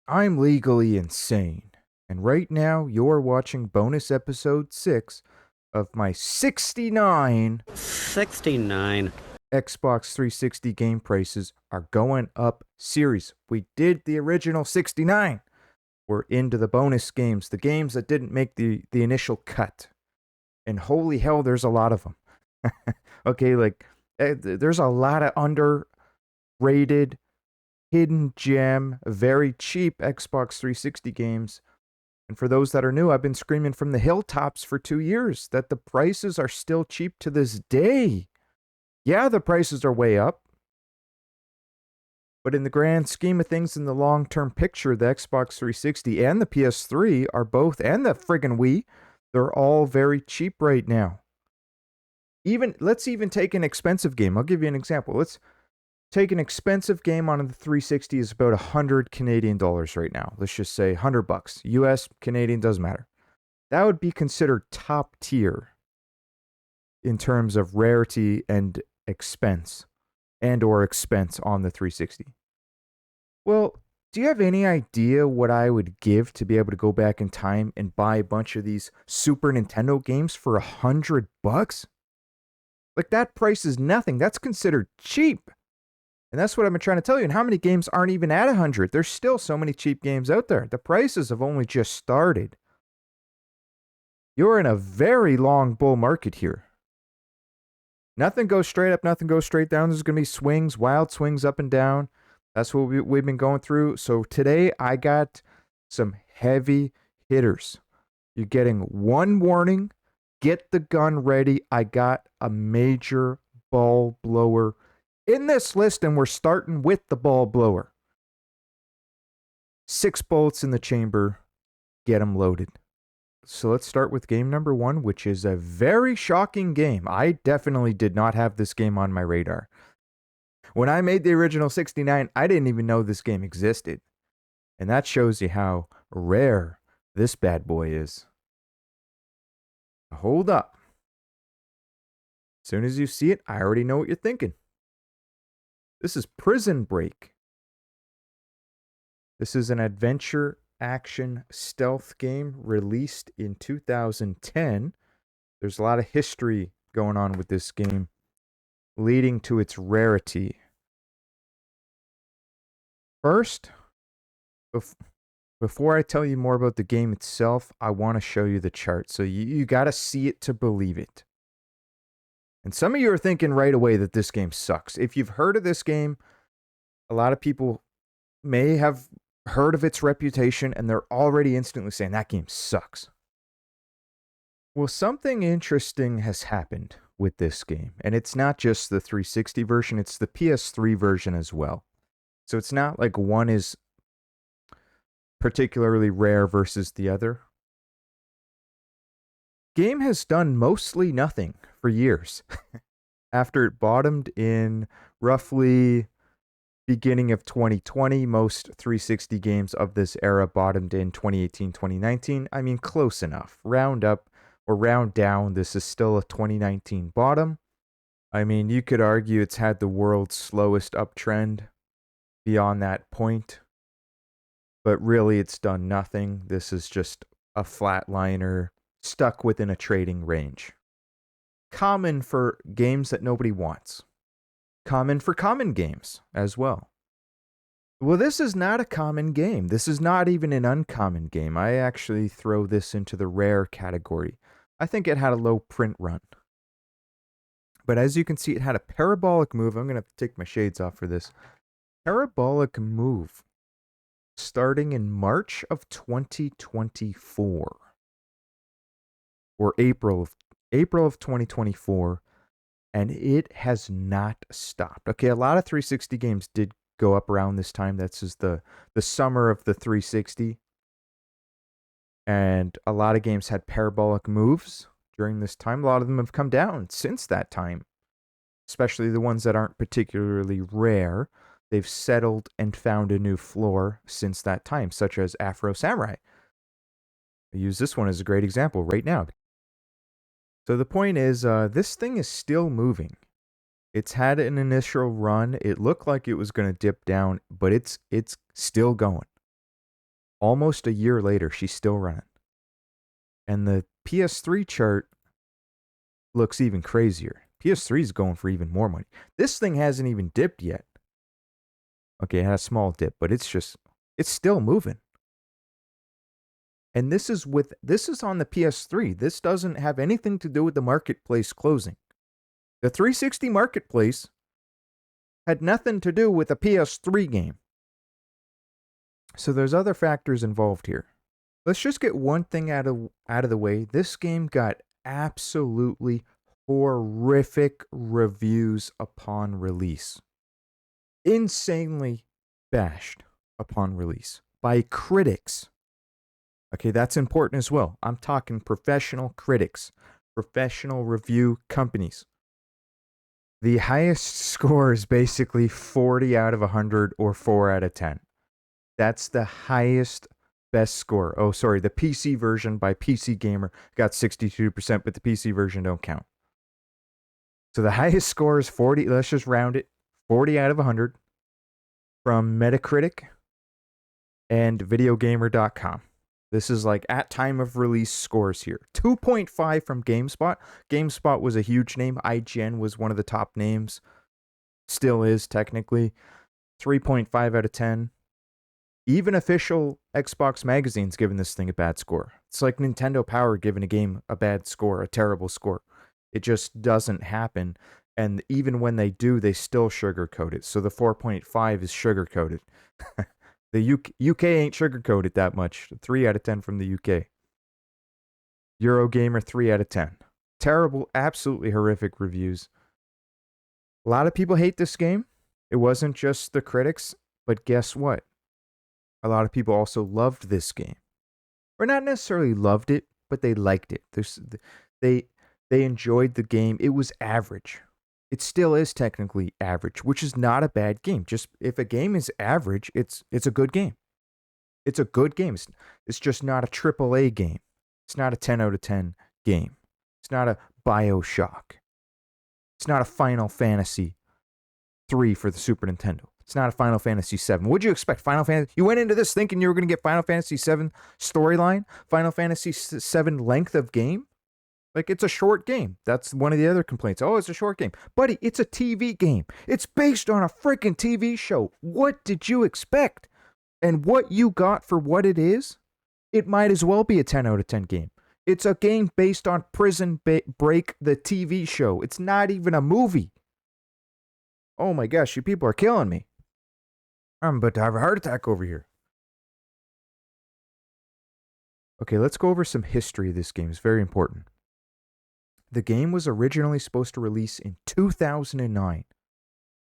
I'm legally insane, and right now you're watching bonus episode 6 of my 69 69. Xbox 360 game prices are going up series. We did the original 69. We're into the bonus games, the games that didn't make the initial cut. And holy hell, there's a lot of them. Okay, there's a lot of underrated, hidden gem, very cheap Xbox 360 games. And for those that are new, I've been screaming from the hilltops for 2 years that the prices are still cheap to this day. Yeah, the prices are way up. But in the grand scheme of things, in the long-term picture, the Xbox 360 and the PS3 are both, and the friggin' Wii, they're all very cheap right now. Let's even take an expensive game. I'll give you an example. Let's take an expensive game on the 360 is about 100 Canadian dollars right now. Let's just say $100. US, Canadian, doesn't matter. That would be considered top tier in terms of rarity and expense or expense on the 360. Well, do you have any idea what I would give to be able to go back in time and buy a bunch of these Super Nintendo games for $100? Like, that price is nothing. That's considered cheap. And that's what I've been trying to tell you. And how many games aren't even at 100? There's still so many cheap games out there. The prices have only just started. You're in a very long bull market here. Nothing goes straight up, nothing goes straight down. There's going to be swings, wild swings up and down. That's what we've been going through. So today I got some heavy hitters. You're getting one warning. Get the gun ready. I got a major ball blower in this list, and we're starting with the ball blower. 6 bullets in the chamber. Get them loaded. So let's start with game number 1, which is a very shocking game. I definitely did not have this game on my radar. When I made the original 69, I didn't even know this game existed. And that shows you how rare this bad boy is. Hold up. As soon as you see it, I already know what you're thinking. This is Prison Break. This is an adventure action stealth game released in 2010. There's a lot of history going on with this game, leading to its rarity. First, before I tell you more about the game itself, I want to show you the chart. So you got to see it to believe it. And some of you are thinking right away that this game sucks. If you've heard of this game, a lot of people may have heard of its reputation and they're already instantly saying that game sucks. Well, something interesting has happened with this game. And it's not just the 360 version, it's the PS3 version as well. So it's not like one is particularly rare versus the other. Game has done mostly nothing for years. After it bottomed in roughly beginning of 2020, most 360 games of this era bottomed in 2018, 2019. I mean, close enough. Round up or round down, this is still a 2019 bottom. I mean, you could argue it's had the world's slowest uptrend beyond that point. But really, it's done nothing. This is just a flatliner stuck within a trading range. Common for games that nobody wants. Common for common games as well. Well, this is not a common game. This is not even an uncommon game. I actually throw this into the rare category. I think it had a low print run. But as you can see, it had a parabolic move. I'm going to have to take my shades off for this. Parabolic move starting in March of 2024. Or April of 2024. And it has not stopped. Okay, a lot of 360 games did go up around this time. That's just the summer of the 360. And a lot of games had parabolic moves during this time. A lot of them have come down since that time. Especially the ones that aren't particularly rare. They've settled and found a new floor since that time, such as Afro Samurai. I use this one as a great example right now. So the point is, this thing is still moving. It's had an initial run. It looked like it was going to dip down, but it's still going. Almost a year later, she's still running. And the PS3 chart looks even crazier. PS3 is going for even more money. This thing hasn't even dipped yet. Okay, it had a small dip, but it's still moving. And this is on the PS3. This doesn't have anything to do with the marketplace closing. The 360 marketplace had nothing to do with a PS3 game. So there's other factors involved here. Let's just get one thing out of the way. This game got absolutely horrific reviews upon release. Insanely bashed upon release by critics. Okay, that's important as well. I'm talking professional critics, professional review companies. The highest score is basically 40 out of 100 or 4 out of 10. That's the highest best score. Oh, sorry, the PC version by PC Gamer got 62%, but the PC version don't count. So the highest score is 40, let's just round it, 40 out of 100 from Metacritic and videogamer.com. This is like at time of release scores here. 2.5 from GameSpot. GameSpot was a huge name. IGN was one of the top names. Still is, technically. 3.5 out of 10. Even official Xbox magazine's giving this thing a bad score. It's like Nintendo Power giving a game a bad score, a terrible score. It just doesn't happen. And even when they do, they still sugarcoat it. So the 4.5 is sugarcoated. The UK ain't sugarcoated that much. 3 out of 10 from the UK. Eurogamer, 3 out of 10. Terrible, absolutely horrific reviews. A lot of people hate this game. It wasn't just the critics, but guess what? A lot of people also loved this game. Or not necessarily loved it, but they liked it. They enjoyed the game. It was average. It still is technically average, which is not a bad game. Just if a game is average, it's a good game. It's a good game. It's just not a AAA game. It's not a 10 out of 10 game. It's not a BioShock. It's not a Final Fantasy 3 for the Super Nintendo. It's not a Final Fantasy 7. What'd you expect? Final Fantasy? You went into this thinking you were going to get Final Fantasy 7 storyline, Final Fantasy 7 length of game? Like, it's a short game. That's one of the other complaints. Oh, it's a short game. Buddy, it's a TV game. It's based on a freaking TV show. What did you expect? And what you got for what it is, it might as well be a 10 out of 10 game. It's a game based on Prison Break, the TV show. It's not even a movie. Oh my gosh, you people are killing me. I'm about to have a heart attack over here. Okay, let's go over some history of this game. It's very important. The game was originally supposed to release in 2009,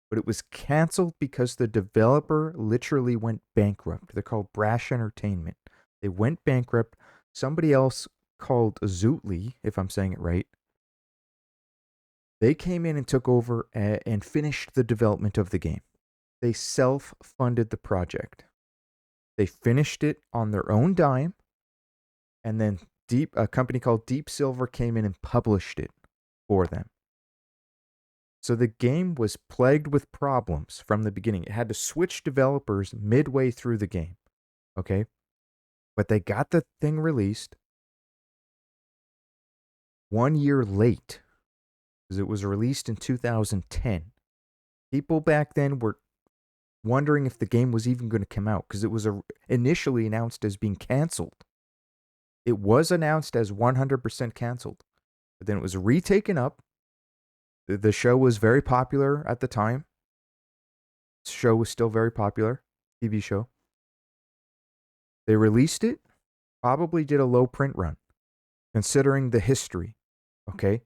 but it was canceled because the developer literally went bankrupt. They're called Brash Entertainment. They went bankrupt. Somebody else called Zootly, if I'm saying it right, they came in and took over and finished the development of the game. They self-funded the project. They finished it on their own dime, and then a company called Deep Silver came in and published it for them. So the game was plagued with problems from the beginning. It had to switch developers midway through the game. Okay? But they got the thing released 1 year late, because it was released in 2010. People back then were wondering if the game was even going to come out, because it was initially announced as being canceled. It was announced as 100% canceled, but then it was retaken up. The show was very popular at the time. The show was still very popular, TV show. They released it, probably did a low print run, considering the history, okay?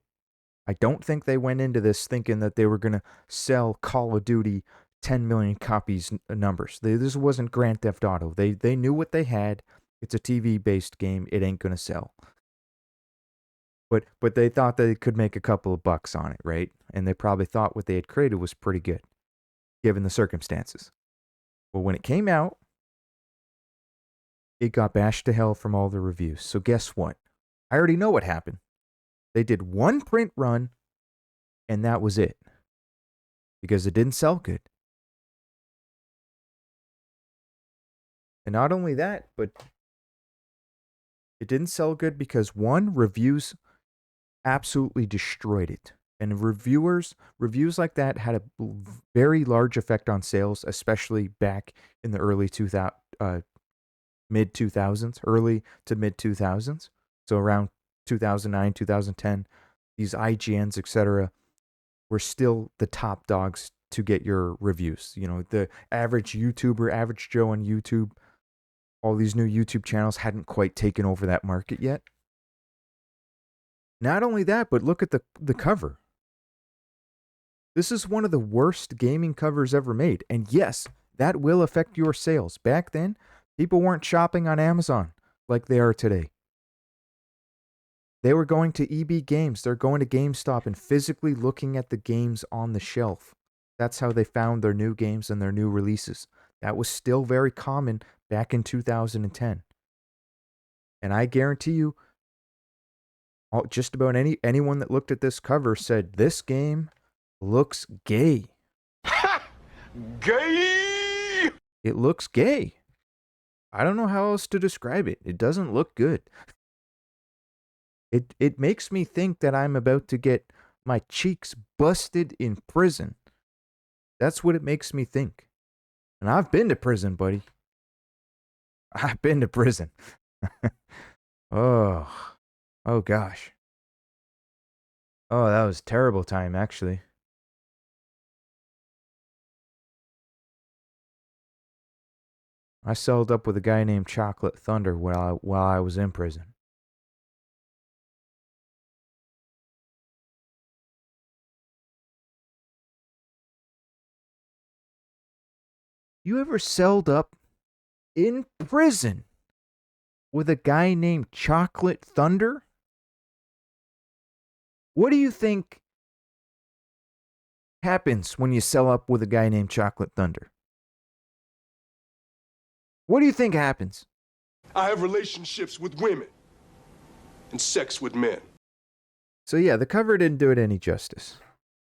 I don't think they went into this thinking that they were going to sell Call of Duty 10 million copies numbers. This wasn't Grand Theft Auto. They knew what they had. It's a TV-based game. It ain't going to sell. But they thought they could make a couple of bucks on it, right? And they probably thought what they had created was pretty good, given the circumstances. Well, when it came out, it got bashed to hell from all the reviews. So guess what? I already know what happened. They did one print run, and that was it. Because it didn't sell good. And not only that, but it didn't sell good because one, reviews absolutely destroyed it. And reviews like that had a very large effect on sales, especially back in the early 2000 mid 2000s, early to mid 2000s. So around 2009, 2010, these IGNs, etc., were still the top dogs to get your reviews. You know, the average YouTuber, average Joe on YouTube, all these new YouTube channels hadn't quite taken over that market yet. Not only that, but look at the cover. This is one of the worst gaming covers ever made. And yes, that will affect your sales. Back then, people weren't shopping on Amazon like they are today. They were going to EB Games. They're going to GameStop and physically looking at the games on the shelf. That's how they found their new games and their new releases. That was still very common back in 2010. And I guarantee you, just about anyone that looked at this cover said, this game looks gay. Ha! Gay! It looks gay. I don't know how else to describe it. It doesn't look good. It makes me think that I'm about to get my cheeks busted in prison. That's what it makes me think. And I've been to prison, buddy. I've been to prison. Oh gosh. Oh, that was a terrible time, actually. I celled up with a guy named Chocolate Thunder while I was in prison. You ever celled up in prison with a guy named Chocolate Thunder? What do you think happens when you cell up with a guy named Chocolate Thunder? What do you think happens? I have relationships with women and sex with men. So yeah, the cover didn't do it any justice.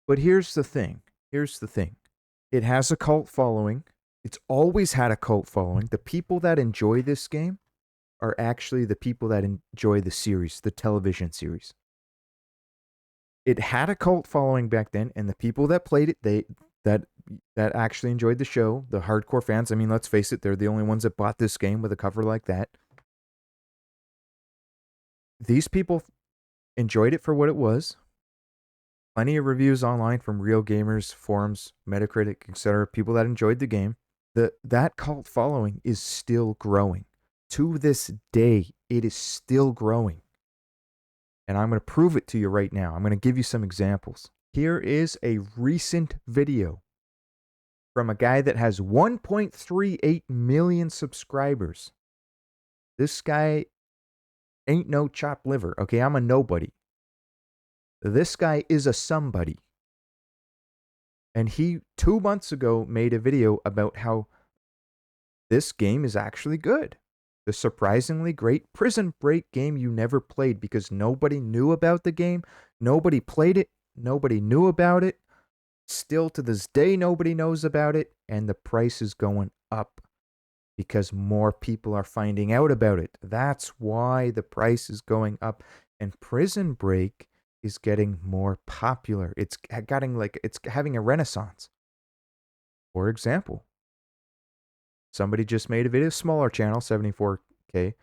But here's the thing. It has a cult following. It's always had a cult following. The people that enjoy this game are actually the people that enjoy the series, the television series. It had a cult following back then, and the people that played it, that actually enjoyed the show, the hardcore fans, I mean, let's face it, they're the only ones that bought this game with a cover like that. These people enjoyed it for what it was. Plenty of reviews online from real gamers, forums, Metacritic, etc., people that enjoyed the game. That cult following is still growing. To this day, it is still growing. And I'm going to prove it to you right now. I'm going to give you some examples. Here is a recent video from a guy that has 1.38 million subscribers. This guy ain't no chopped liver, okay? I'm a nobody. This guy is a somebody. And he 2 months ago made a video about how this game is actually good. The surprisingly great Prison Break game you never played because nobody knew about the game. Nobody played it. Nobody knew about it. Still to this day, nobody knows about it. And the price is going up because more people are finding out about it. That's why the price is going up. And Prison Break is getting more popular. It's having a renaissance. For example, somebody just made a video, smaller channel, 74K.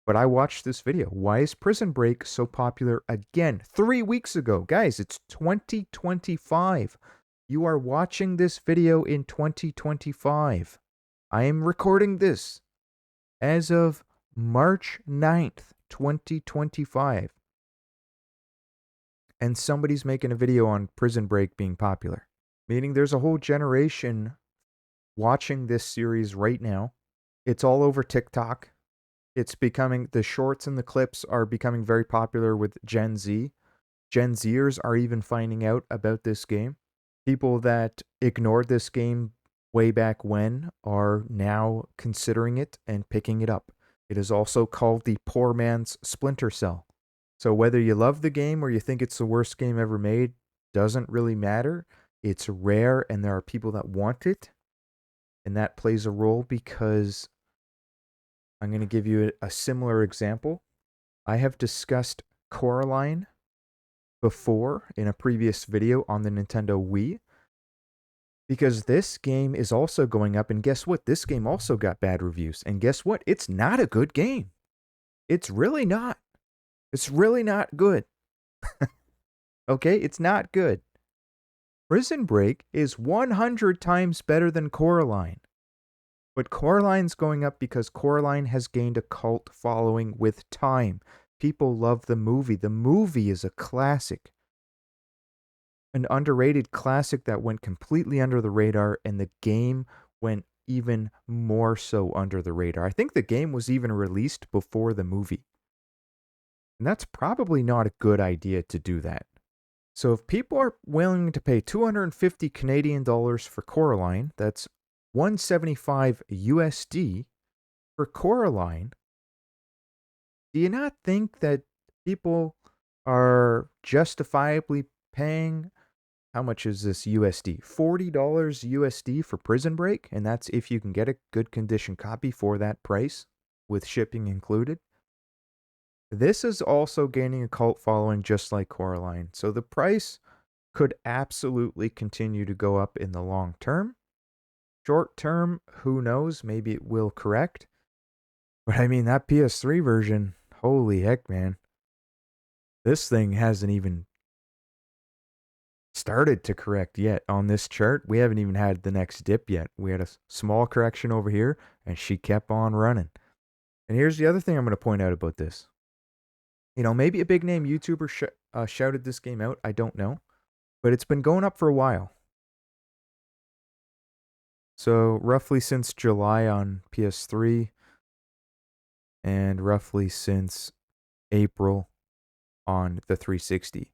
But I watched this video. Why is Prison Break so popular again? 3 weeks ago. Guys, it's 2025. You are watching this video in 2025. I am recording this as of March 9th, 2025. And somebody's making a video on Prison Break being popular. Meaning there's a whole generation watching this series right now. It's all over TikTok. It's becoming, the shorts and the clips are becoming very popular with Gen Z. Gen Zers are even finding out about this game. People that ignored this game way back when are now considering it and picking it up. It is also called the poor man's Splinter Cell. So whether you love the game or you think it's the worst game ever made, doesn't really matter. It's rare and there are people that want it. And that plays a role because I'm going to give you a similar example. I have discussed Coraline before in a previous video on the Nintendo Wii, because this game is also going up, and guess what? This game also got bad reviews, and guess what? It's not a good game. It's really not. It's really not good. Okay? It's not good. Prison Break is 100 times better than Coraline. But Coraline's going up because Coraline has gained a cult following with time. People love the movie. The movie is a classic. An underrated classic that went completely under the radar, and the game went even more so under the radar. I think the game was even released before the movie. And that's probably not a good idea to do that. So if people are willing to pay 250 Canadian dollars for Coraline, that's 175 USD for Coraline, do you not think that people are justifiably paying, how much is this USD? $40 USD for Prison Break, and that's if you can get a good condition copy for that price with shipping included? This is also gaining a cult following just like Coraline, so the price could absolutely continue to go up in the long term. Short term, who knows? Maybe it will correct. But I mean, that PS3 version, holy heck, man. This thing hasn't even started to correct yet on this chart. We haven't even had the next dip yet. We had a small correction over here, and she kept on running. And here's the other thing I'm going to point out about this. You know, maybe a big name YouTuber shouted this game out. I don't know. But it's been going up for a while. So roughly since July on PS3, and roughly since April on the 360.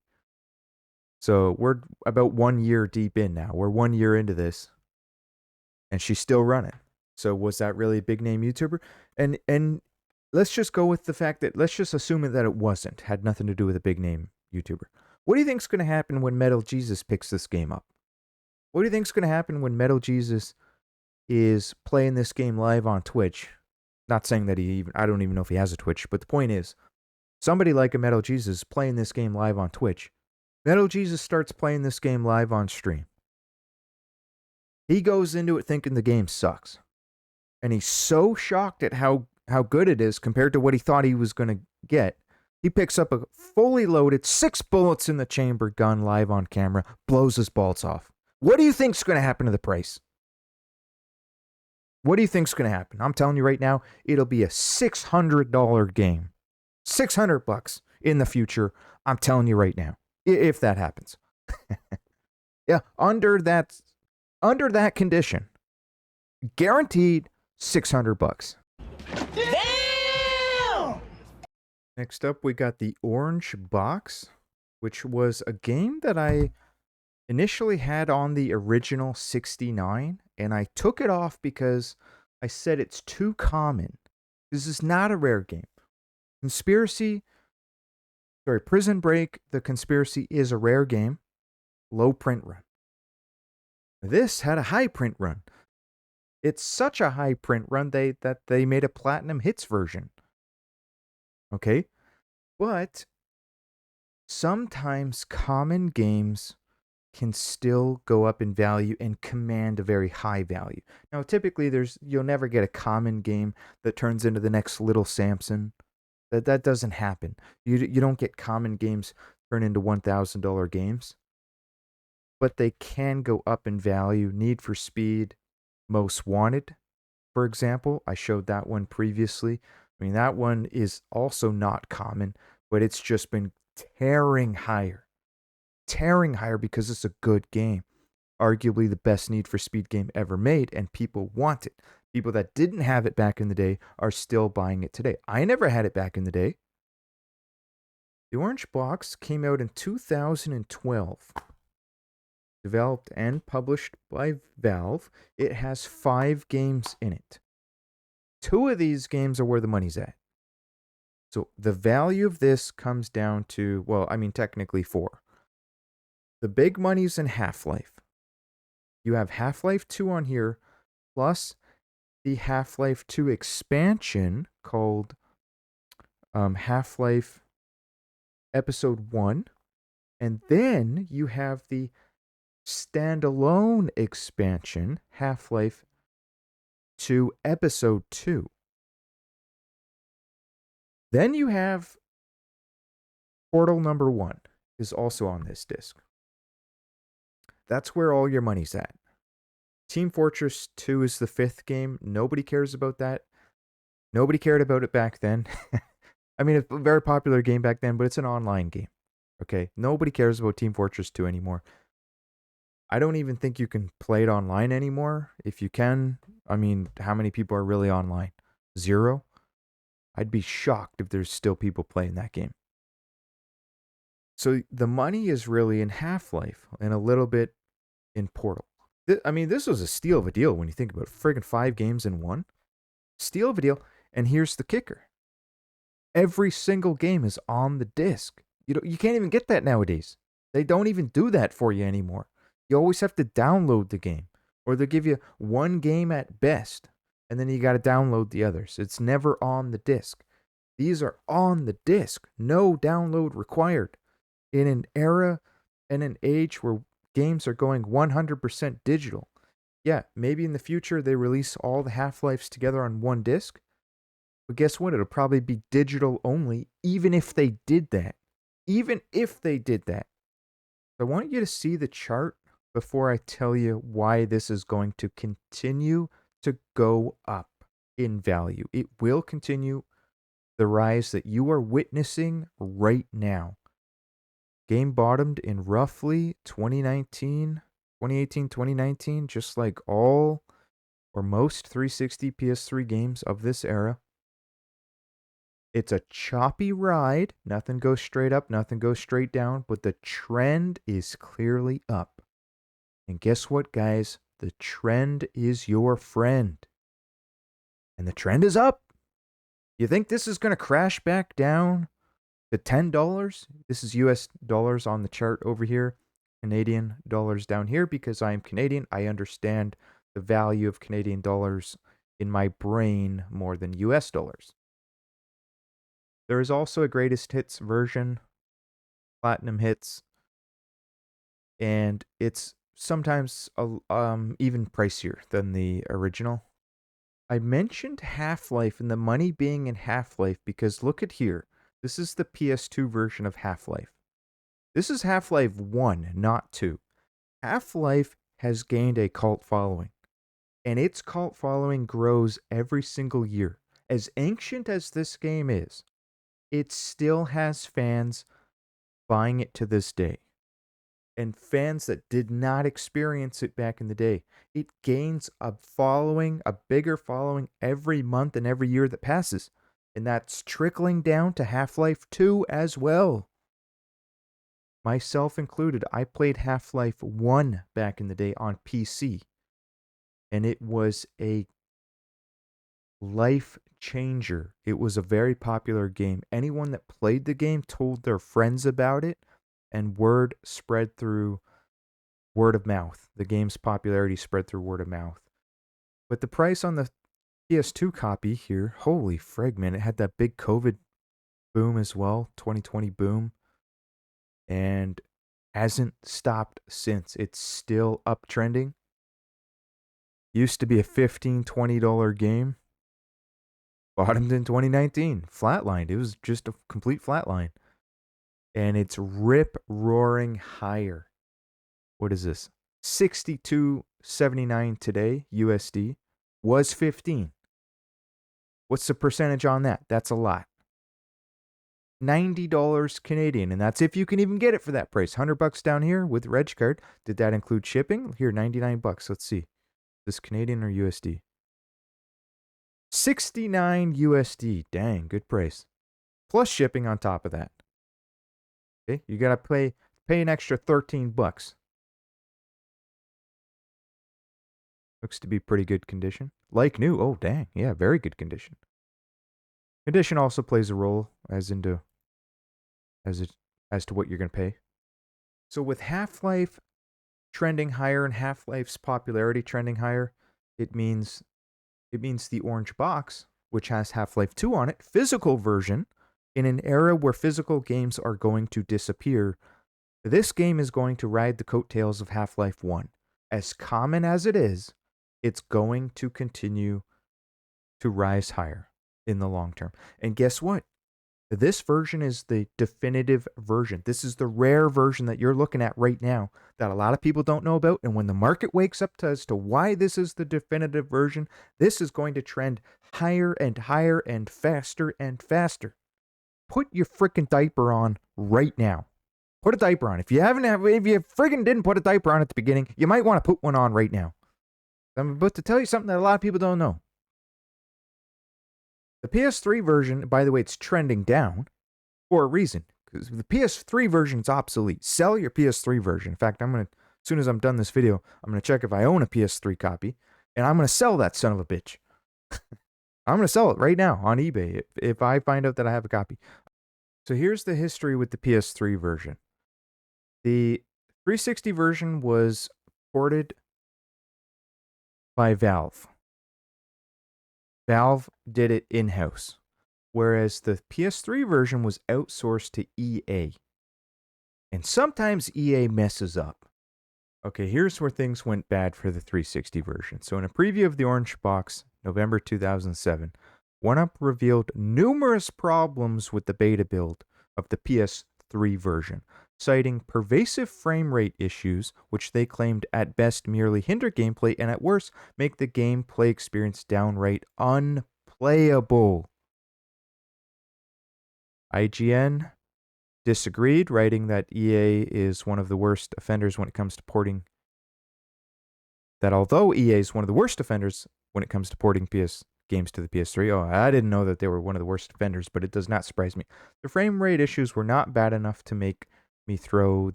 So we're about 1 year deep in now. We're 1 year into this, and she's still running. So was that really a big name YouTuber? And let's just go with the fact that, let's just assume that it wasn't. Had nothing to do with a big name YouTuber. What do you think's going to happen when Metal Jesus picks this game up? What do you think's going to happen when Metal Jesus is playing this game live on Twitch? Not saying that I don't even know if he has a Twitch, but the point is, somebody like a Metal Jesus playing this game live on Twitch. Metal Jesus starts playing this game live on stream. He goes into it thinking the game sucks. And he's so shocked at how good it is compared to what he thought he was going to get. He picks up a fully loaded 6 bullets in the chamber gun live on camera, blows his balls off. What do you think's going to happen to the price? What do you think's going to happen? I'm telling you right now, it'll be a $600 game. $600 in the future. I'm telling you right now, if that happens. Yeah, under that condition, guaranteed $600. Damn! Next up, we got the Orange Box, which was a game that I initially had on the original 69, and I took it off because I said it's too common. This is not a rare game. Prison Break, The Conspiracy is a rare game. Low print run. This had a high print run. It's such a high print run that they made a Platinum Hits version. Okay? But sometimes common games can still go up in value and command a very high value. Now, typically, you'll never get a common game that turns into the next Little Samson. That doesn't happen. You don't get common games turn into $1,000 games. But they can go up in value. Need for Speed, Most Wanted, for example. I showed that one previously. I mean, that one is also not common, but it's just been tearing higher. Tearing higher because it's a good game. Arguably the best Need for Speed game ever made, and people want it. People that didn't have it back in the day are still buying it today. I never had it back in the day. The Orange Box came out in 2012. Developed and published by Valve. It has 5 games in it. 2 of these games are where the money's at. So the value of this comes down to, well, I mean, technically 4. The big money's in Half-Life. You have Half-Life 2 on here plus the Half-Life 2 expansion called Half-Life Episode 1. And then you have the standalone expansion, Half-Life 2 Episode 2. Then you have Portal number 1 is also on this disc. That's where all your money's at. Team Fortress 2 is the 5th game. Nobody cares about that. Nobody cared about it back then. I mean, it's a very popular game back then, but it's an online game. Okay? Nobody cares about Team Fortress 2 anymore. I don't even think you can play it online anymore. If you can, I mean, how many people are really online? 0? I'd be shocked if there's still people playing that game. So the money is really in Half-Life and a little bit in Portal. I mean, this was a steal of a deal when you think about it. Friggin' 5 games in one. Steal of a deal. And here's the kicker. Every single game is on the disc. You can't even get that nowadays. They don't even do that for you anymore. You always have to download the game. Or they'll give you one game at best. And then you got to download the others. It's never on the disc. These are on the disc. No download required. In an era and an age where games are going 100% digital. Yeah, maybe in the future they release all the Half-Lives together on one disc. But guess what? It'll probably be digital only, even if they did that. Even if they did that. I want you to see the chart before I tell you why this is going to continue to go up in value. It will continue the rise that you are witnessing right now. Game bottomed in roughly 2018, 2019, just like all or most 360 PS3 games of this era. It's a choppy ride. Nothing goes straight up, nothing goes straight down, but the trend is clearly up. And guess what, guys? The trend is your friend. And the trend is up. You think this is going to crash back down to $10? This is US dollars on the chart over here. Canadian dollars down here because I am Canadian. I understand the value of Canadian dollars in my brain more than US dollars. There is also a greatest hits version, platinum hits, and it's sometimes even pricier than the original. I mentioned Half-Life and the money being in Half-Life because look at here. This is the PS2 version of Half-Life. This is Half-Life 1, not 2. Half-Life has gained a cult following, and its cult following grows every single year. As ancient as this game is, it still has fans buying it to this day. And fans that did not experience it back in the day. It gains a following, a bigger following every month and every year that passes. And that's trickling down to Half-Life 2 as well. Myself included, I played Half-Life 1 back in the day on PC. And it was a life changer. It was a very popular game. Anyone that played the game told their friends about it, and word spread through word of mouth. The game's popularity spread through word of mouth. But the price on the PS2 copy here, holy frig, man, it had that big COVID boom as well, 2020 boom, and hasn't stopped since. It's still uptrending. Used to be a $15, $20 game. Bottomed in 2019. Flatlined. It was just a complete flatline. And it's rip-roaring higher. What is this? $62.79 today, USD. Was 15. What's the percentage on that? That's a lot. $90 Canadian, and that's if you can even get it for that price. $100 down here with Reg card. Did that include shipping? Here, $99. Let's see. This Canadian or USD? 69 USD. Dang, good price. Plus shipping on top of that. Okay, you gotta pay an extra $13. Looks to be pretty good condition. Like new. Oh, dang. Yeah, very good condition. Condition also plays a role as to what you're gonna pay. So with Half-Life trending higher and Half-Life's popularity trending higher, It means the orange box, which has Half-Life 2 on it, physical version, in an era where physical games are going to disappear. This game is going to ride the coattails of Half-Life 1. As common as it is, it's going to continue to rise higher in the long term. And guess what? This version is the definitive version. This is the rare version that you're looking at right now that a lot of people don't know about. And when the market wakes up as to why this is the definitive version, this is going to trend higher and higher and faster and faster. Put your freaking diaper on right now. Put a diaper on. If you friggin' didn't put a diaper on at the beginning, you might want to put one on right now. I'm about to tell you something that a lot of people don't know. The PS3 version, by the way, it's trending down for a reason. Because the PS3 version is obsolete. Sell your PS3 version. In fact, as soon as I'm done this video, I'm going to check if I own a PS3 copy. And I'm going to sell that son of a bitch. I'm going to sell it right now on eBay if I find out that I have a copy. So here's the history with the PS3 version. The 360 version was ported by Valve. Valve did it in-house, whereas the PS3 version was outsourced to EA. And sometimes EA messes up. Okay, here's where things went bad for the 360 version. So in a preview of the Orange Box, November 2007, 1UP revealed numerous problems with the beta build of the PS3 version, citing pervasive frame rate issues, which they claimed at best merely hinder gameplay and at worst make the gameplay experience downright unplayable. IGN disagreed, writing that EA is one of the worst offenders when it comes to porting. That although EA is one of the worst offenders when it comes to porting PS games to the PS3, I didn't know that they were one of the worst offenders, but it does not surprise me. The frame rate issues were not bad enough to make me throw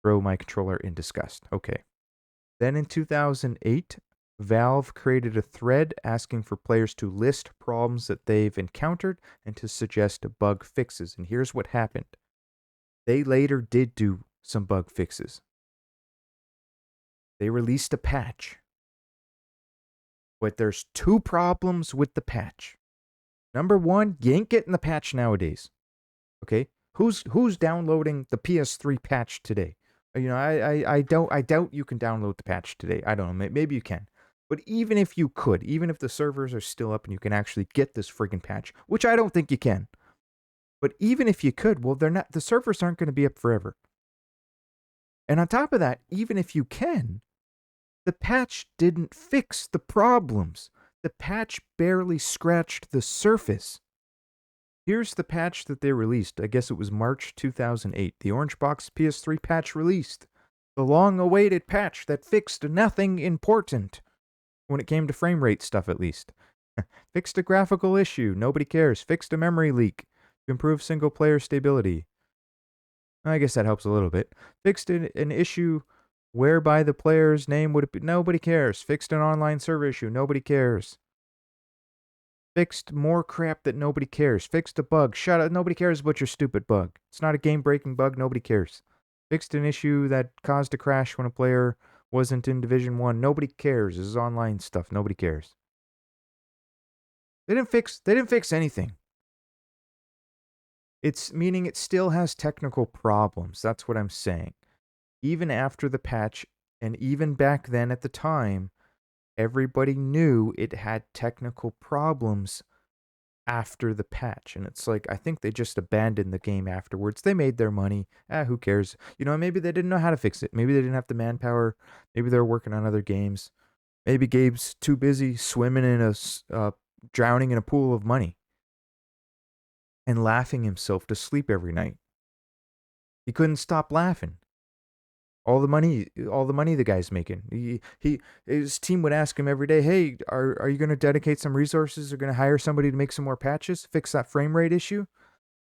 my controller in disgust. Okay. Then in 2008, Valve created a thread asking for players to list problems that they've encountered and to suggest bug fixes. And here's what happened. They later did do some bug fixes. They released a patch. But there's two problems with the patch. Number one, you ain't getting the patch nowadays. Okay? Who's downloading the PS3 patch today? You know, I doubt you can download the patch today. I don't know. Maybe you can. But even if you could, even if the servers are still up and you can actually get this friggin' patch, which I don't think you can. But even if you could, well, the servers aren't going to be up forever. And on top of that, even if you can, the patch didn't fix the problems. The patch barely scratched the surface. Here's the patch that they released. I guess it was March 2008. The Orange Box PS3 patch released. The long-awaited patch that fixed nothing important. When it came to frame rate stuff, at least. Fixed a graphical issue. Nobody cares. Fixed a memory leak. To improve single-player stability. I guess that helps a little bit. Fixed an issue whereby the player's name would be... Nobody cares. Fixed an online server issue. Nobody cares. Fixed more crap that nobody cares. Fixed a bug. Shut up. Nobody cares about your stupid bug. It's not a game-breaking bug. Nobody cares. Fixed an issue that caused a crash when a player wasn't in Division 1. Nobody cares. This is online stuff. Nobody cares. They didn't fix anything. It's meaning it still has technical problems. That's what I'm saying. Even after the patch, and even back then at the time, everybody knew it had technical problems after the patch. And it's like, I think they just abandoned the game afterwards. They made their money. Who cares? You know, maybe they didn't know how to fix it. Maybe they didn't have the manpower. Maybe they're working on other games. Maybe Gabe's too busy swimming in drowning in a pool of money and laughing himself to sleep every night. He couldn't stop laughing. All the money the guy's making. His team would ask him every day, "Hey, are you going to dedicate some resources? Or going to hire somebody to make some more patches, fix that frame rate issue?"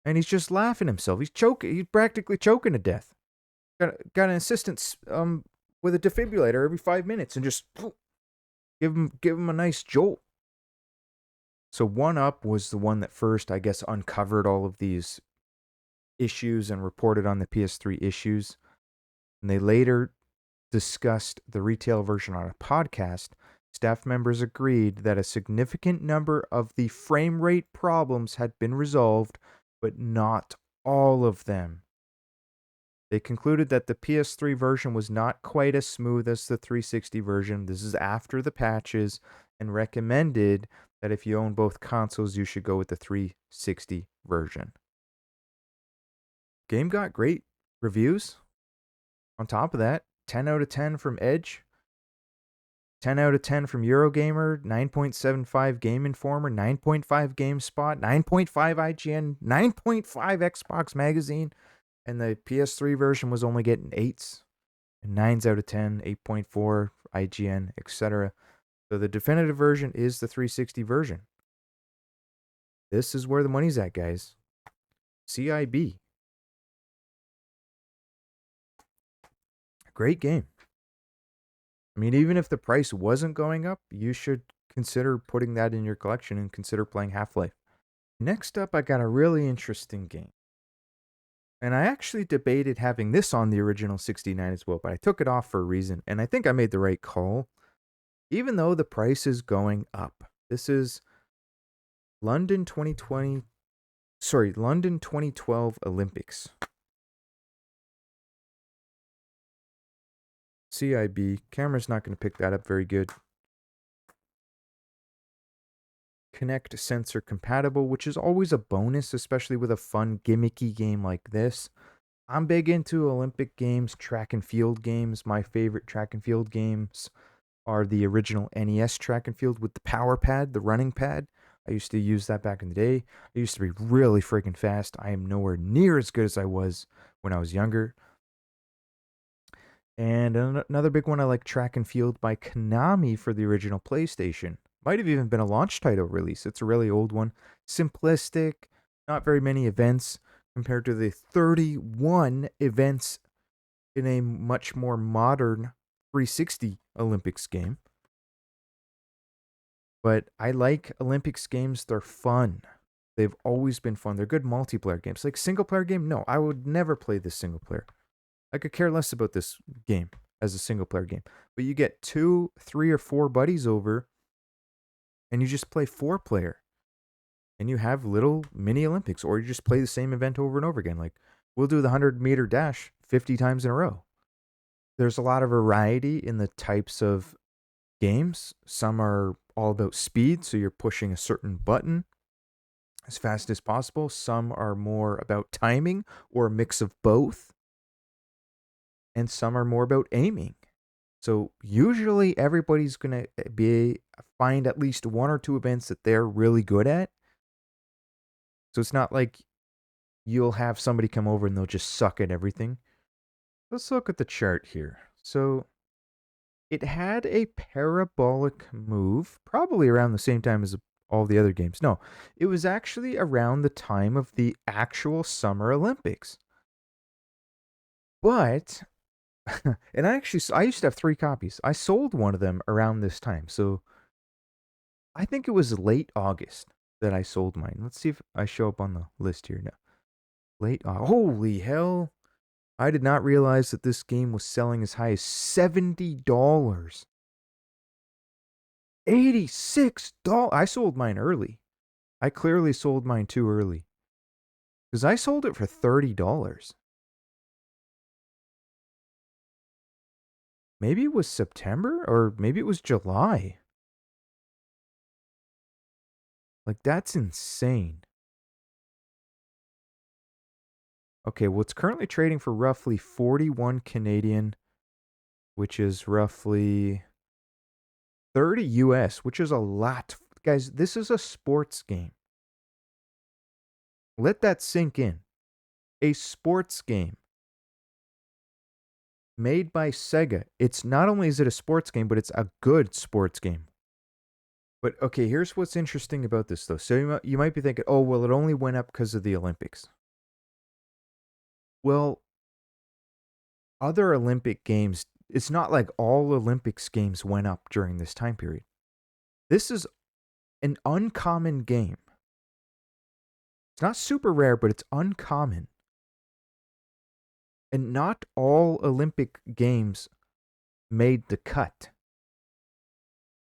And he's just laughing himself. He's choking. He's practically choking to death. Got an assistant with a defibrillator every 5 minutes and just give him a nice jolt. So 1UP was the one that first, I guess, uncovered all of these issues and reported on the PS3 issues. And they later discussed the retail version on a podcast, staff members agreed that a significant number of the frame rate problems had been resolved, but not all of them. They concluded that the PS3 version was not quite as smooth as the 360 version. This is after the patches, and recommended that if you own both consoles, you should go with the 360 version. Game got great reviews. On top of that, 10 out of 10 from Edge, 10 out of 10 from Eurogamer, 9.75 Game Informer, 9.5 GameSpot, 9.5 IGN, 9.5 Xbox Magazine, and the PS3 version was only getting 8s and 9s out of 10, 8.4 IGN, etc. So the definitive version is the 360 version. This is where the money's at, guys. CIB. Great game. I mean, even if the price wasn't going up, you should consider putting that in your collection and consider playing Half-Life. Next up, I got a really interesting game. And I actually debated having this on the original 69 as well, but I took it off for a reason, and I think I made the right call. Even though the price is going up. This is London 2012 Olympics. CIB. Camera's not going to pick that up very good. Connect sensor compatible, which is always a bonus, especially with a fun, gimmicky game like this. I'm big into Olympic games, track and field games. My favorite track and field games are the original NES track and field with the power pad, the running pad. I used to use that back in the day. I used to be really freaking fast. I am nowhere near as good as I was when I was younger. And another big one, I like Track and Field by Konami for the original PlayStation. Might have even been a launch title release. It's a really old one. Simplistic, not very many events compared to the 31 events in a much more modern 360 Olympics game. But I like Olympics games. They're fun. They've always been fun. They're good multiplayer games. Like single player game, no, I would never play this single player. I could care less about this game as a single player game. But you get 2, 3, or 4 buddies over, and you just play 4 player. And you have little mini Olympics, or you just play the same event over and over again. Like, we'll do the 100-meter dash 50 times in a row. There's a lot of variety in the types of games. Some are all about speed, so you're pushing a certain button as fast as possible. Some are more about timing, or a mix of both. And some are more about aiming. So usually everybody's going to find at least 1 or 2 events that they're really good at. So it's not like you'll have somebody come over and they'll just suck at everything. Let's look at the chart here. So it had a parabolic move, probably around the same time as all the other games. No, it was actually around the time of the actual Summer Olympics. But, and I used to have 3 copies. I sold one of them around this time. So I think it was late August that I sold mine. Let's see if I show up on the list here now. Holy hell. I did not realize that this game was selling as high as $70. $86. I sold mine early. I clearly sold mine too early. Because I sold it for $30. Maybe it was September, or maybe it was July. Like, that's insane. Okay, well, it's currently trading for roughly 41 Canadian, which is roughly 30 US, which is a lot. Guys, this is a sports game. Let that sink in. A sports game made by Sega. It's not only is it a sports game, but it's a good sports game. But okay, here's what's interesting about this though. So you might be thinking, oh, well, it only went up because of the Olympics. Well, other Olympic games, it's not like all Olympics games went up during this time period. This is an uncommon game. It's not super rare, but it's uncommon. And not all Olympic games made the cut.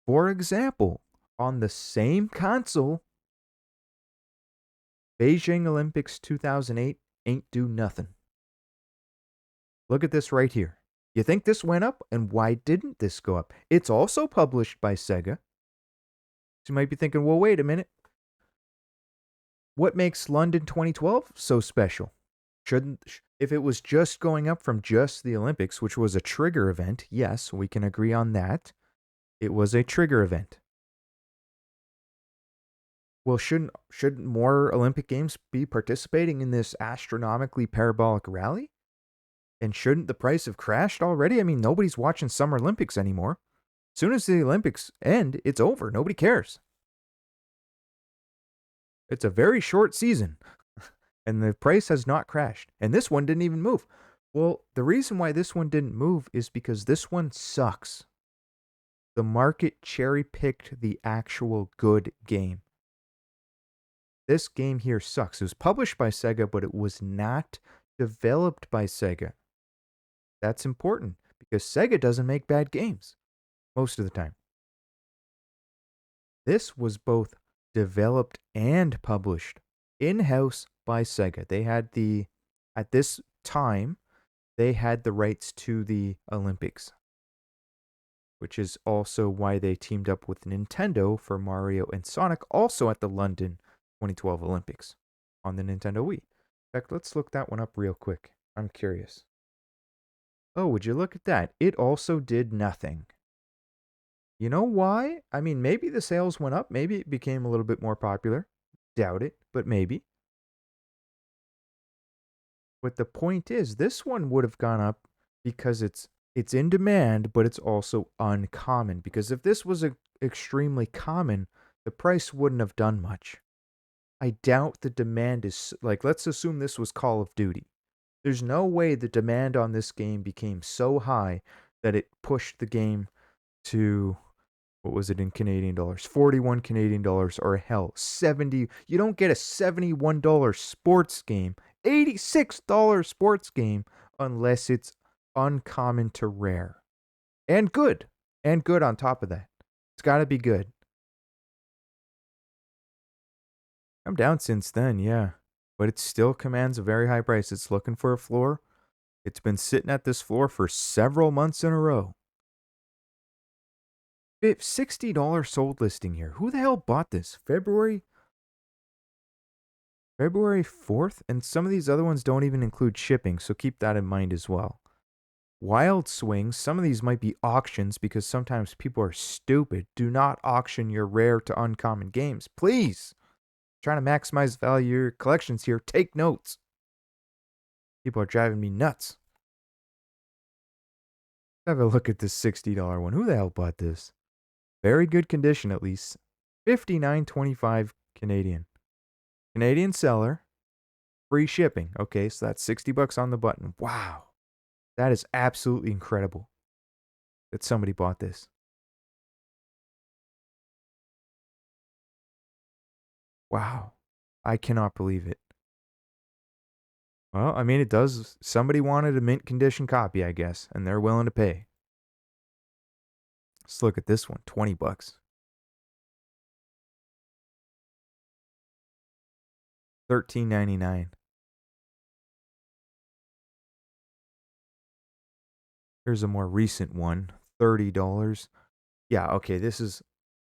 For example, on the same console, Beijing Olympics 2008 ain't do nothing. Look at this right here. You think this went up? And why didn't this go up? It's also published by Sega. So you might be thinking, well, wait a minute. What makes London 2012 so special? If it was just going up from just the Olympics, which was a trigger event, yes, we can agree on that. It was a trigger event. Well, shouldn't more Olympic Games be participating in this astronomically parabolic rally? And shouldn't the price have crashed already? I mean, nobody's watching Summer Olympics anymore. As soon as the Olympics end, it's over. Nobody cares. It's a very short season, and the price has not crashed. And this one didn't even move. Well, the reason why this one didn't move is because this one sucks. The market cherry-picked the actual good game. This game here sucks. It was published by Sega, but it was not developed by Sega. That's important because Sega doesn't make bad games most of the time. This was both developed and published in-house by Sega. They had at this time, they had the rights to the Olympics, which is also why they teamed up with Nintendo for Mario and Sonic, also at the London 2012 Olympics on the Nintendo Wii. In fact, let's look that one up real quick. I'm curious. Oh, would you look at that? It also did nothing. You know why? I mean, maybe the sales went up. Maybe it became a little bit more popular. Doubt it, but maybe. But the point is, this one would have gone up because it's in demand, but it's also uncommon. Because if this was extremely common, the price wouldn't have done much. I doubt the demand is like, let's assume this was Call of Duty. There's no way the demand on this game became so high that it pushed the game to, what was it in Canadian dollars? 41 Canadian dollars, or hell, 70. You don't get a $71 sports game, $86 sports game, unless it's uncommon to rare. And good. And good on top of that. It's got to be good. I'm down since then, yeah. But it still commands a very high price. It's looking for a floor. It's been sitting at this floor for several months in a row. $60 sold listing here. Who the hell bought this? February 4th? And some of these other ones don't even include shipping, so keep that in mind as well. Wild Swings. Some of these might be auctions because sometimes people are stupid. Do not auction your rare to uncommon games. Please. Trying to maximize the value of your collections here. Take notes. People are driving me nuts. Have a look at this $60 one. Who the hell bought this? Very good condition, at least. $59.25 Canadian. Canadian seller. Free shipping. Okay, so that's $60 on the button. Wow. That is absolutely incredible that somebody bought this. Wow. I cannot believe it. Well, I mean, it does. Somebody wanted a mint condition copy, I guess, and they're willing to pay. Let's look at this one. $20. $13.99. Here's a more recent one. $30. Yeah, okay, this is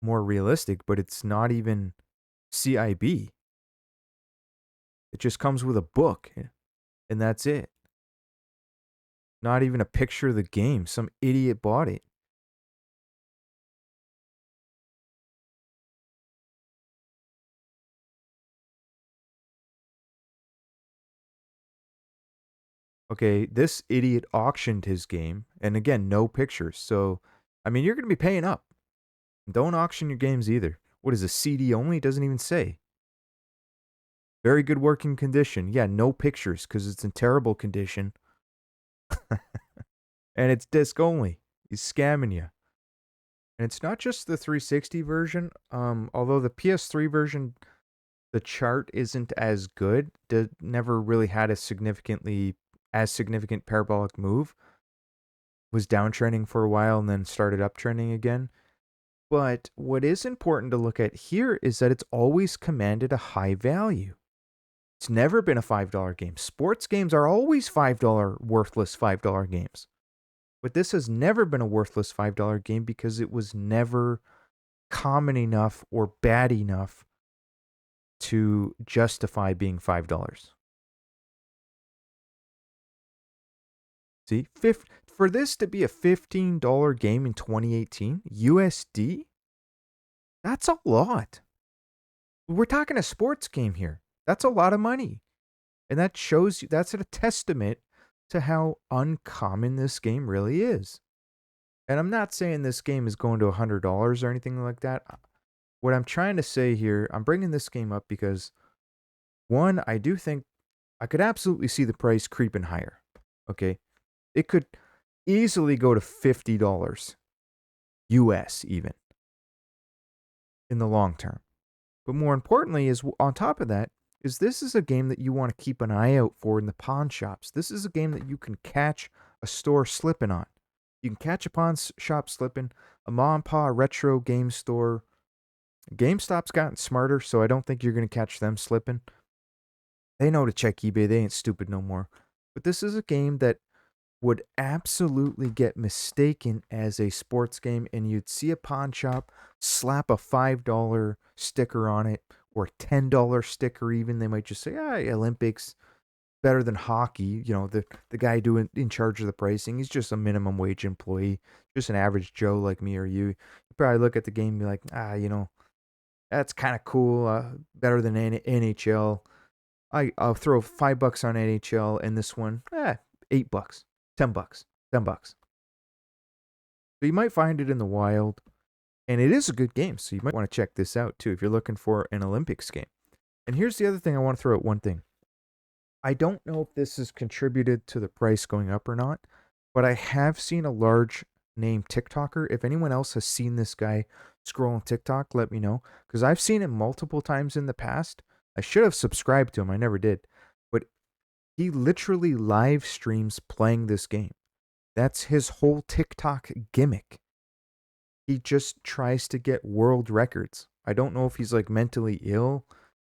more realistic, but it's not even CIB. It just comes with a book, and that's it. Not even a picture of the game. Some idiot bought it. Okay, this idiot auctioned his game, and again, no pictures. So, I mean, you're going to be paying up. Don't auction your games either. What is a CD only? It doesn't even say. Very good working condition. Yeah, no pictures because it's in terrible condition. And it's disc only. He's scamming you. And it's not just the 360 version. Although the PS3 version, the chart isn't as good. Never really had as significant parabolic move. was downtrending for a while and then started uptrending again. But what is important to look at here is that it's always commanded a high value. It's never been a $5 game. Sports games are always $5 worthless $5 games. But this has never been a worthless $5 game because it was never common enough or bad enough to justify being $5. See, for this to be a $15 game in 2018 USD, that's a lot. We're talking a sports game here. That's a lot of money. And that shows you, that's a testament to how uncommon this game really is. And I'm not saying this game is going to $100 or anything like that. What I'm trying to say here, I'm bringing this game up because, one, I do think I could absolutely see the price creeping higher. Okay. It could easily go to $50 US even in the long term. But more importantly is on top of that, is this is a game that you want to keep an eye out for in the pawn shops. This is a game that you can catch a store slipping on. You can catch a pawn shop slipping, a mom and pa retro game store. GameStop's gotten smarter, so I don't think you're going to catch them slipping. They know to check eBay. They ain't stupid no more. But this is a game that would absolutely get mistaken as a sports game, and you'd see a pawn shop slap a $5 sticker on it or $10 sticker even. They might just say, Olympics, better than hockey. You know, the guy doing in charge of the pricing, he's just a minimum wage employee, just an average Joe like me or you. You probably look at the game and be like, that's kind of cool, better than NHL. I'll throw $5 on NHL, and this one, $8, $10, $10. So you might find it in the wild, and it is a good game, so you might want to check this out too if you're looking for an Olympics game. And here's the other thing I want to throw out one thing. I don't know if this has contributed to the price going up or not, but I have seen a large name TikToker. If anyone else has seen this guy scrolling TikTok, let me know, because I've seen him multiple times in the past. I should have subscribed to him. I never did. But he literally live streams playing this game. That's his whole TikTok gimmick. He just tries to get world records. I don't know if he's like mentally ill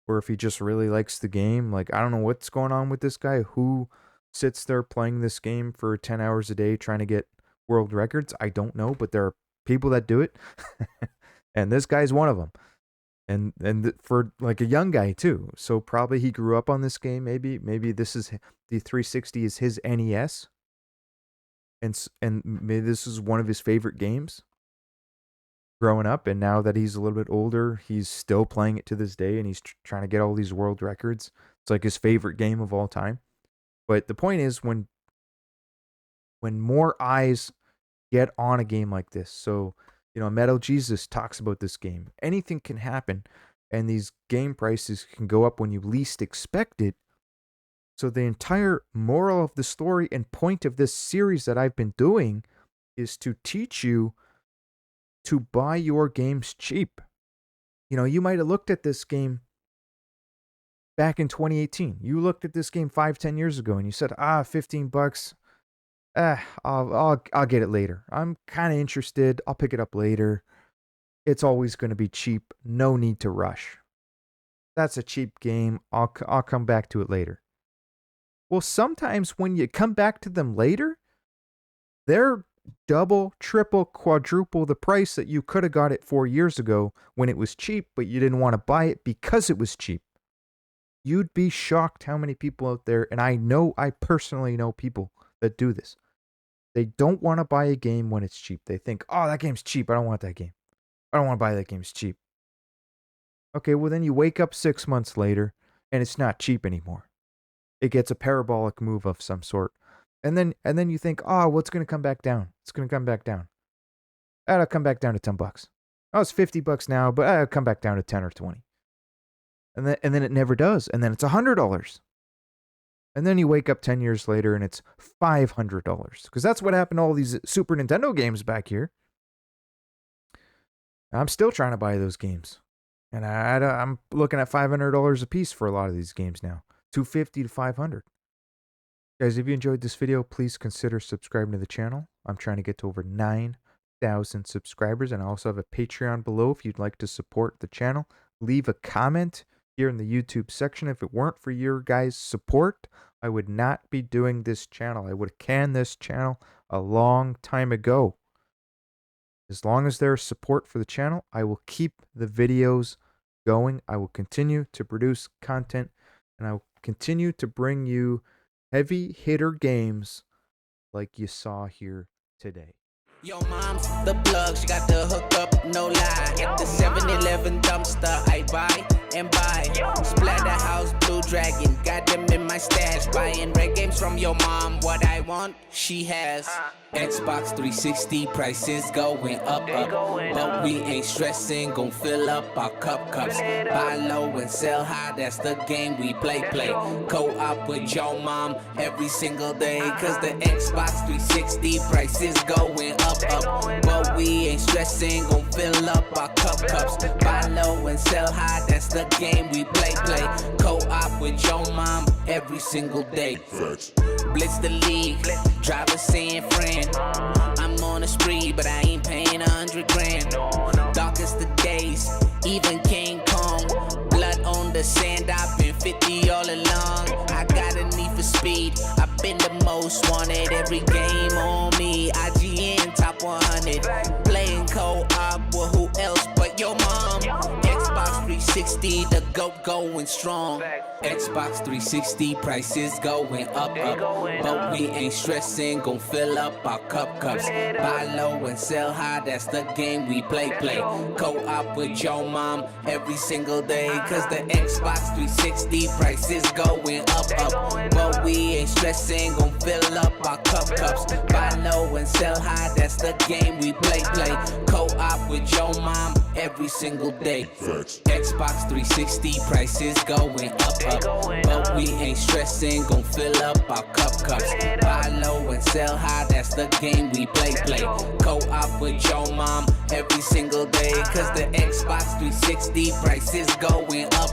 or if he just really likes the game. Like, I don't know what's going on with this guy who sits there playing this game for 10 hours a day trying to get world records. I don't know, but there are people that do it. And this guy's one of them. And for like a young guy too. So probably he grew up on this game. Maybe this is the 360 is his NES. And maybe this is one of his favorite games growing up, and now that he's a little bit older, he's still playing it to this day, and he's trying to get all these world records. It's like his favorite game of all time. But the point is, when more eyes get on a game like this, so Metal Jesus talks about this game. Anything can happen, and these game prices can go up when you least expect it. So the entire moral of the story and point of this series that I've been doing is to teach you to buy your games cheap. You might have looked at this game back in 2018. You looked at this game 5-10 years ago and you said, $15. I'll get it later. I'm kind of interested. I'll pick it up later. It's always going to be cheap. No need to rush. That's a cheap game. I'll come back to it later. Well, sometimes when you come back to them later, they're double, triple, quadruple the price that you could have got it 4 years ago when it was cheap, but you didn't want to buy it because it was cheap. You'd be shocked how many people out there, and I personally know people that do this. They don't want to buy a game when it's cheap. They think, that game's cheap. I don't want that game. I don't want to buy that game. It's cheap. Okay, well then you wake up 6 months later and it's not cheap anymore. It gets a parabolic move of some sort. And then you think, what's going to come back down? It's going to come back down. That'll come back down to $10. It's $50 now, but it'll come back down to 10 or 20. And then it never does. And then it's $100. And then you wake up 10 years later and it's $500. Because that's what happened to all these Super Nintendo games back here. I'm still trying to buy those games. And I'm looking at $500 a piece for a lot of these games now. $250 to $500. Guys, if you enjoyed this video, please consider subscribing to the channel. I'm trying to get to over 9,000 subscribers, and I also have a Patreon below if you'd like to support the channel. Leave a comment here in the YouTube section. If it weren't for your guys' support, I would not be doing this channel. I would have canned this channel a long time ago. As long as there's support for the channel, I will keep the videos going. I will continue to produce content, and I will continue to bring you heavy hitter games like you saw here today. Yo, mom's the plug, she got the hook up, no lie. At the 7-Eleven dumpster, I buy and buy. Splatterhouse, Blue Dragon, got them in my stash. Buying red games from your mom, what I want, she has. Xbox 360 prices going up, but we ain't stressing, gon' fill up our cups. Buy low and sell high, that's the game we play. Co-op with your mom every single day, cause the Xbox 360 prices going up, but we ain't stressing, gon' fill up our cups. Buy low and sell high, that's the game we play. Co-op with your mom every single day. Blitz the league, driver saying friend. I'm on a spree, but I ain't paying 100 grand. Darkest the days, even King Kong. Blood on the sand, I've been 50 all along. I got a need for speed, I've been the most wanted. Every game on me, IGN top 100. Playing co-op with who else but your mom. Xbox 360, the GOAT going strong. Xbox 360 prices going up, but we ain't stressing, gon' fill up our cups. Buy low and sell high, that's the game we play. Co-op with your mom every single day, cause the Xbox 360 prices going up, but we ain't stressing, gon' fill up our cups. Buy low and sell high, that's the game we play. Co-op with your mom every single day. Xbox 360 prices going up, but we ain't stressing, gon' fill up our cups. Buy low and sell high, that's the game we play. Co-op with your mom every single day, cause the Xbox 360 prices going up,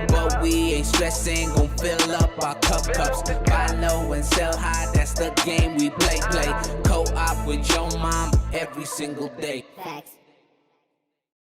but we ain't stressing, gon' fill up our cups. Buy low and sell high, that's the game we play. Co-op with your mom every single day. Facts.